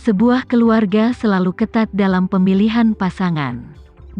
Sebuah keluarga selalu ketat dalam pemilihan pasangan.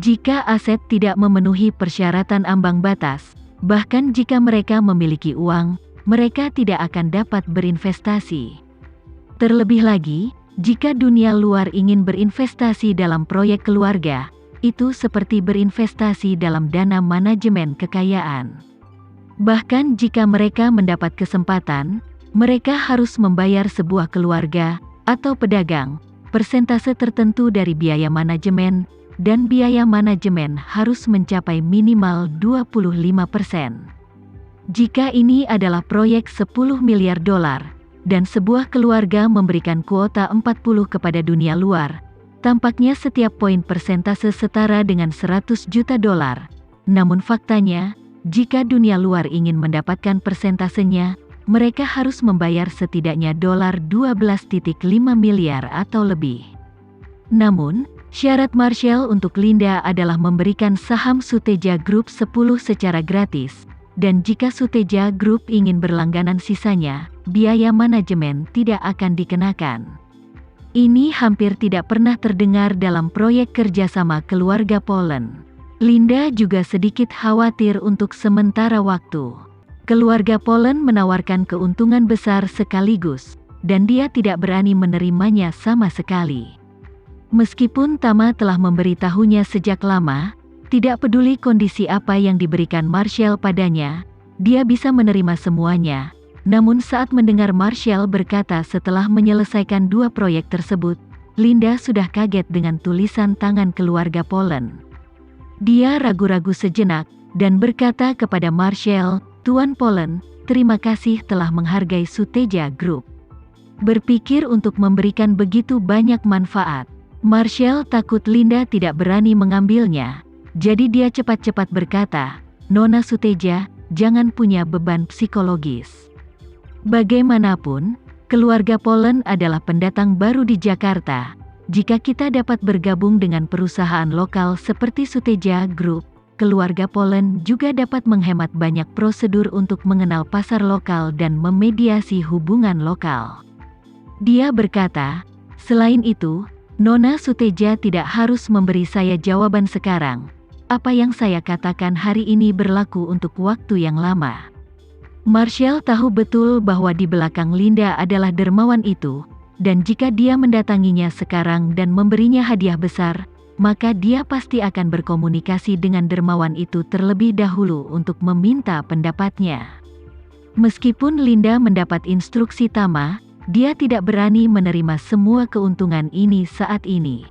Jika aset tidak memenuhi persyaratan ambang batas, bahkan jika mereka memiliki uang, mereka tidak akan dapat berinvestasi. Terlebih lagi, jika dunia luar ingin berinvestasi dalam proyek keluarga, itu seperti berinvestasi dalam dana manajemen kekayaan. Bahkan jika mereka mendapat kesempatan, mereka harus membayar sebuah keluarga atau pedagang persentase tertentu dari biaya manajemen, dan biaya manajemen harus mencapai minimal 25%. Jika ini adalah proyek 10 miliar dolar, dan sebuah keluarga memberikan kuota 40 kepada dunia luar, tampaknya setiap poin persentase setara dengan 100 juta dolar. Namun faktanya, jika dunia luar ingin mendapatkan persentasenya, mereka harus membayar setidaknya dolar 12,5 miliar atau lebih. Namun, syarat Marshall untuk Linda adalah memberikan saham Suteja Group 10 secara gratis, dan jika Suteja Group ingin berlangganan sisanya, biaya manajemen tidak akan dikenakan. Ini hampir tidak pernah terdengar dalam proyek kerjasama keluarga Polen. Linda juga sedikit khawatir untuk sementara waktu. Keluarga Polen menawarkan keuntungan besar sekaligus, dan dia tidak berani menerimanya sama sekali. Meskipun Tama telah memberitahunya sejak lama, tidak peduli kondisi apa yang diberikan Marshall padanya, dia bisa menerima semuanya. Namun saat mendengar Marshall berkata setelah menyelesaikan 2 proyek tersebut, Linda sudah kaget dengan tulisan tangan keluarga Polen. Dia ragu-ragu sejenak, dan berkata kepada Marshall, "Tuan Polen, terima kasih telah menghargai Suteja Group. Berpikir untuk memberikan begitu banyak manfaat." Marshall takut Linda tidak berani mengambilnya, jadi dia cepat-cepat berkata, "Nona Suteja, jangan punya beban psikologis. Bagaimanapun, keluarga Polen adalah pendatang baru di Jakarta. Jika kita dapat bergabung dengan perusahaan lokal seperti Suteja Group, keluarga Polen juga dapat menghemat banyak prosedur untuk mengenal pasar lokal dan memediasi hubungan lokal." Dia berkata, "Selain itu, Nona Suteja tidak harus memberi saya jawaban sekarang. Apa yang saya katakan hari ini berlaku untuk waktu yang lama." Marshall tahu betul bahwa di belakang Linda adalah dermawan itu, dan jika dia mendatanginya sekarang dan memberinya hadiah besar, maka dia pasti akan berkomunikasi dengan dermawan itu terlebih dahulu untuk meminta pendapatnya. Meskipun Linda mendapat instruksi Tama, dia tidak berani menerima semua keuntungan ini saat ini.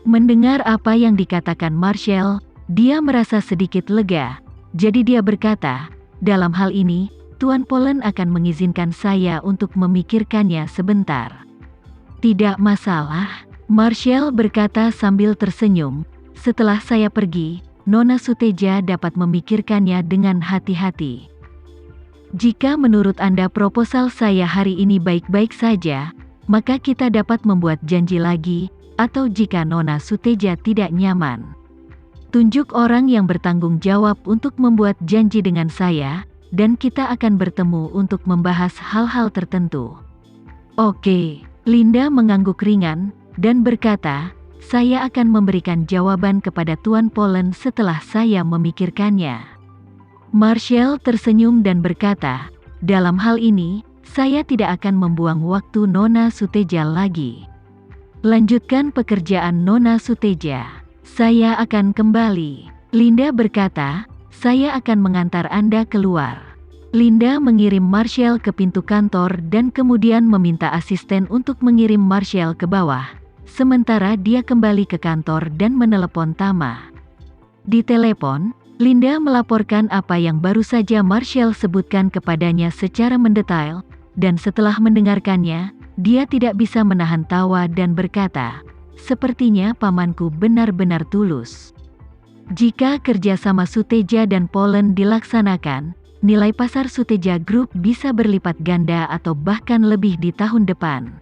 Mendengar apa yang dikatakan Marshall, dia merasa sedikit lega. Jadi dia berkata, "Dalam hal ini, Tuan Polen akan mengizinkan saya untuk memikirkannya sebentar." "Tidak masalah," Marshall berkata sambil tersenyum. "Setelah saya pergi, Nona Suteja dapat memikirkannya dengan hati-hati. Jika menurut Anda proposal saya hari ini baik-baik saja, maka kita dapat membuat janji lagi, atau jika Nona Suteja tidak nyaman, tunjuk orang yang bertanggung jawab untuk membuat janji dengan saya, dan kita akan bertemu untuk membahas hal-hal tertentu." "Oke." Linda mengangguk ringan, dan berkata, "Saya akan memberikan jawaban kepada Tuan Polen setelah saya memikirkannya." Marshall tersenyum dan berkata, "Dalam hal ini, saya tidak akan membuang waktu Nona Suteja lagi. Lanjutkan pekerjaan Nona Suteja. Saya akan kembali." Linda berkata, "Saya akan mengantar Anda keluar." Linda mengirim Marshall ke pintu kantor dan kemudian meminta asisten untuk mengirim Marshall ke bawah. Sementara dia kembali ke kantor dan menelepon Tama. Di telepon, Linda melaporkan apa yang baru saja Marshall sebutkan kepadanya secara mendetail, dan setelah mendengarkannya, dia tidak bisa menahan tawa dan berkata, "Sepertinya pamanku benar-benar tulus. Jika kerjasama Suteja dan Polen dilaksanakan, nilai pasar Suteja Group bisa berlipat ganda atau bahkan lebih di tahun depan."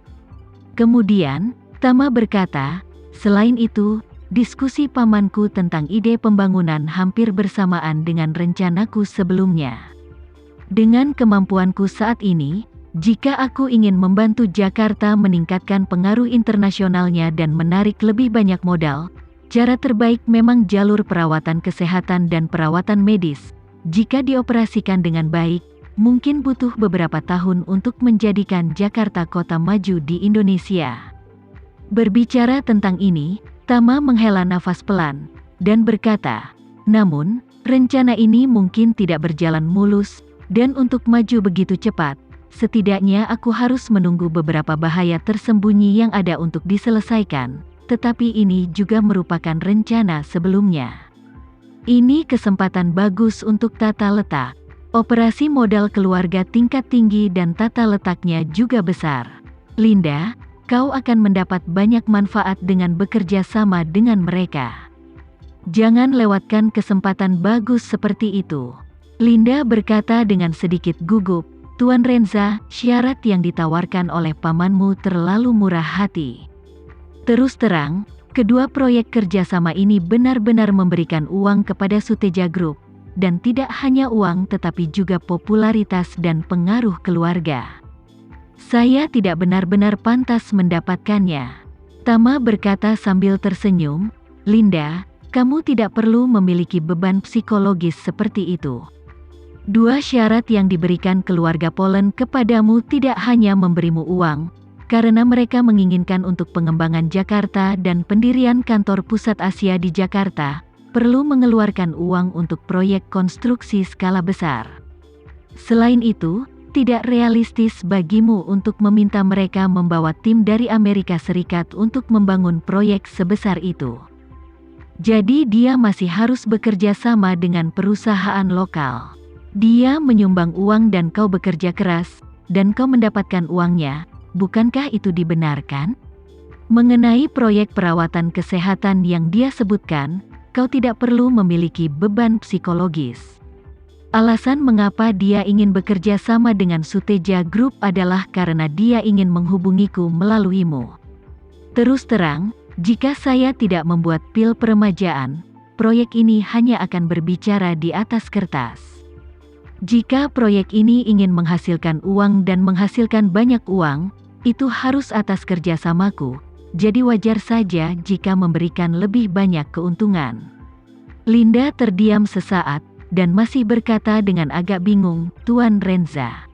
Kemudian, Tama berkata, "Selain itu, diskusi pamanku tentang ide pembangunan hampir bersamaan dengan rencanaku sebelumnya. Dengan kemampuanku saat ini, Jika aku ingin membantu Jakarta meningkatkan pengaruh internasionalnya dan menarik lebih banyak modal, cara terbaik memang jalur perawatan kesehatan dan perawatan medis. Jika dioperasikan dengan baik, mungkin butuh beberapa tahun untuk menjadikan Jakarta kota maju di Indonesia. Berbicara tentang ini, Tama menghela nafas pelan dan berkata, namun, rencana ini mungkin tidak berjalan mulus, dan untuk maju begitu cepat, setidaknya aku harus menunggu beberapa bahaya tersembunyi yang ada untuk diselesaikan, tetapi ini juga merupakan rencana sebelumnya. Ini kesempatan bagus untuk tata letak. Operasi modal keluarga tingkat tinggi dan tata letaknya juga besar. Linda, kau akan mendapat banyak manfaat dengan bekerja sama dengan mereka. Jangan lewatkan kesempatan bagus seperti itu. Linda berkata dengan sedikit gugup, Tuan Renza, syarat yang ditawarkan oleh pamanmu terlalu murah hati. Terus terang, kedua proyek kerjasama ini benar-benar memberikan uang kepada Suteja Group, dan tidak hanya uang tetapi juga popularitas dan pengaruh keluarga. Saya tidak benar-benar pantas mendapatkannya. Tama berkata sambil tersenyum, Linda, kamu tidak perlu memiliki beban psikologis seperti itu. Dua syarat yang diberikan keluarga Polen kepadamu tidak hanya memberimu uang, karena mereka menginginkan untuk pengembangan Jakarta dan pendirian kantor pusat Asia di Jakarta, perlu mengeluarkan uang untuk proyek konstruksi skala besar. Selain itu, tidak realistis bagimu untuk meminta mereka membawa tim dari Amerika Serikat untuk membangun proyek sebesar itu. Jadi dia masih harus bekerja sama dengan perusahaan lokal. Dia menyumbang uang dan kau bekerja keras, dan kau mendapatkan uangnya, bukankah itu dibenarkan? Mengenai proyek perawatan kesehatan yang dia sebutkan, kau tidak perlu memiliki beban psikologis. Alasan mengapa dia ingin bekerja sama dengan Suteja Group adalah karena dia ingin menghubungiku melaluimu. Terus terang, jika saya tidak membuat pil peremajaan, proyek ini hanya akan berbicara di atas kertas. Jika proyek ini ingin menghasilkan uang dan menghasilkan banyak uang, itu harus atas kerjasamaku, jadi wajar saja jika memberikan lebih banyak keuntungan. Linda terdiam sesaat, dan masih berkata dengan agak bingung, Tuan Renza.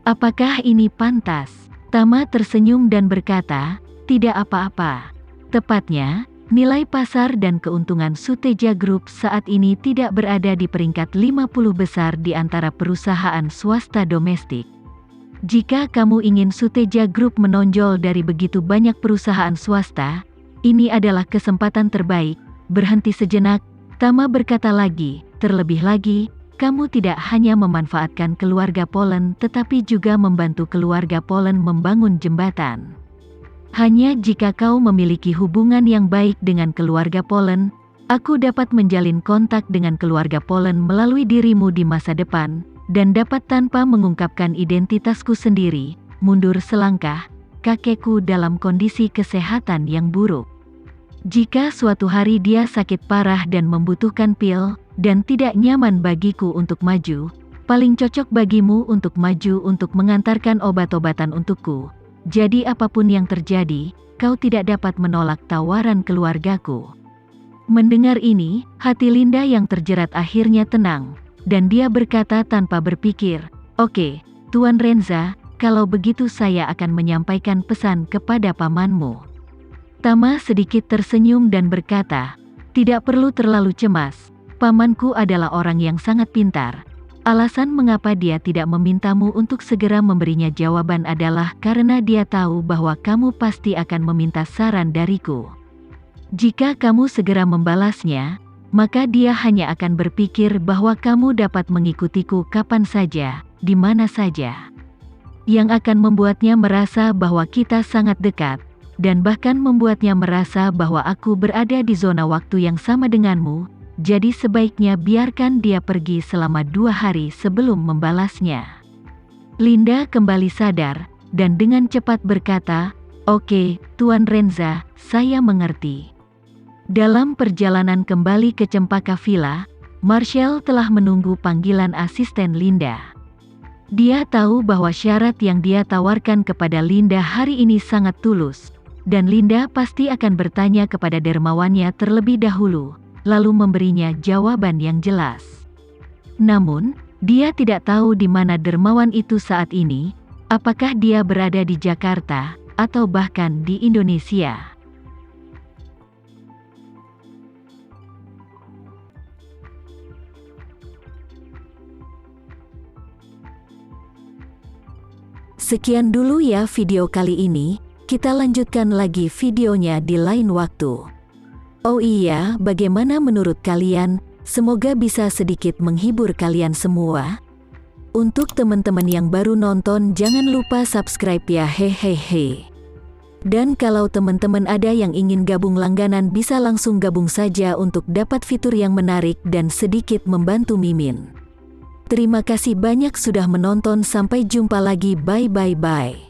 Apakah ini pantas? Tama tersenyum dan berkata, tidak apa-apa. Tepatnya, nilai pasar dan keuntungan Suteja Group saat ini tidak berada di peringkat 50 besar di antara perusahaan swasta domestik. Jika kamu ingin Suteja Group menonjol dari begitu banyak perusahaan swasta, ini adalah kesempatan terbaik. Berhenti sejenak, Tama berkata lagi, terlebih lagi, kamu tidak hanya memanfaatkan keluarga Polen tetapi juga membantu keluarga Polen membangun jembatan. Hanya jika kau memiliki hubungan yang baik dengan keluarga Polen, aku dapat menjalin kontak dengan keluarga Polen melalui dirimu di masa depan, dan dapat tanpa mengungkapkan identitasku sendiri, mundur selangkah, kakekku dalam kondisi kesehatan yang buruk. Jika suatu hari dia sakit parah dan membutuhkan pil, dan tidak nyaman bagiku untuk maju, paling cocok bagimu untuk maju untuk mengantarkan obat-obatan untukku. Jadi apapun yang terjadi, kau tidak dapat menolak tawaran keluargaku. Mendengar ini, hati Linda yang terjerat akhirnya tenang, dan dia berkata tanpa berpikir, Oke, Tuan Renza, kalau begitu saya akan menyampaikan pesan kepada pamanmu. Tama sedikit tersenyum dan berkata, tidak perlu terlalu cemas, pamanku adalah orang yang sangat pintar. Alasan mengapa dia tidak memintamu untuk segera memberinya jawaban adalah karena dia tahu bahwa kamu pasti akan meminta saran dariku. Jika kamu segera membalasnya, maka dia hanya akan berpikir bahwa kamu dapat mengikutiku kapan saja, di mana saja. Yang akan membuatnya merasa bahwa kita sangat dekat, dan bahkan membuatnya merasa bahwa aku berada di zona waktu yang sama denganmu. Jadi sebaiknya biarkan dia pergi selama 2 hari sebelum membalasnya. Linda kembali sadar, dan dengan cepat berkata, Oke, Tuan Renza, saya mengerti. Dalam perjalanan kembali ke Cempaka Villa, Marshall telah menunggu panggilan asisten Linda. Dia tahu bahwa syarat yang dia tawarkan kepada Linda hari ini sangat tulus, dan Linda pasti akan bertanya kepada dermawannya terlebih dahulu, lalu memberinya jawaban yang jelas. Namun, dia tidak tahu di mana dermawan itu saat ini, apakah dia berada di Jakarta, atau bahkan di Indonesia. Sekian dulu ya video kali ini, kita lanjutkan lagi videonya di lain waktu. Oh iya, bagaimana menurut kalian? Semoga bisa sedikit menghibur kalian semua. Untuk teman-teman yang baru nonton, jangan lupa subscribe ya, hehehe. Dan kalau teman-teman ada yang ingin gabung langganan, bisa langsung gabung saja untuk dapat fitur yang menarik dan sedikit membantu Mimin. Terima kasih banyak sudah menonton, sampai jumpa lagi, bye.